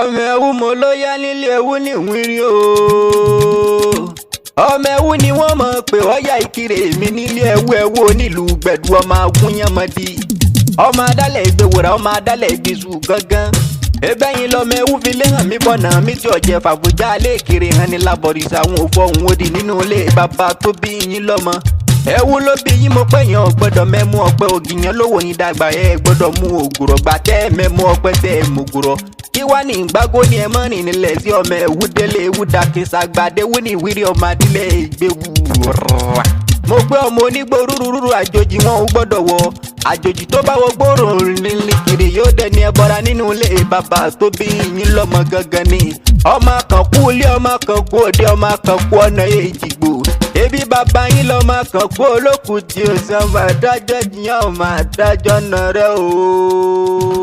Omoewu mo ló yá nílé ewu ní ìwírí o. Omoewu ni wọ́n mọ̀ pé ọ̀yà Ikire mi nílé ewu onílùú gbẹ̀dú ọmọ agúnyánmọ́dí. Ọmọ adálẹ̀ ìgbéwòrà ọmọ adálẹ̀ ìgbésù gángan. Ebẹ́yìn l'Omoewu fi lé hàn mí bọ̀nà mi tí ọ̀jẹ̀ fàbújá alẹ́ Ikire hàn ní lábọ̀rìṣà àwọn òfò òun òdì nínú ilé bàbá tó bí yín lọ́mọ. Ewu ló bí yín mo pé yàn gbọ́dọ̀ mẹ́mú ọpẹ́ ògìyàn lówó yín dàgbà gbọ́dọ̀ mú ògùrọ̀ gbà tẹ́ mẹ́mú ọpẹ́ tẹ́ mògùrọ̀. Kí wá ní ìgbágó ni ẹ mọ́ rìn nílẹ̀ sí Omoewu délé ewu dàkísà gbàdéwú ní ìwírí ọmọ adílẹ̀ ìgbéwu. Mo gbé ọmọ onígbó rúrúrú àjòjì wọn ò gbọ́dọ̀ wọ. Àjòjì tó bá wọ gbòòrò nílé Ikire yóò dẹni ẹbọra nínú ilé bàbá tó bí yín lọ́mọ gangan ni. Ọmọ kan kú ilé ọmọ kan kú òde ọmọ kan kú ọ̀nà èjìgbò. Ebi bàbá yín lọ́mọ kan kú olókùn tí ó san máa dájọ́ jiyàn máa dájọ́ nà rẹ o.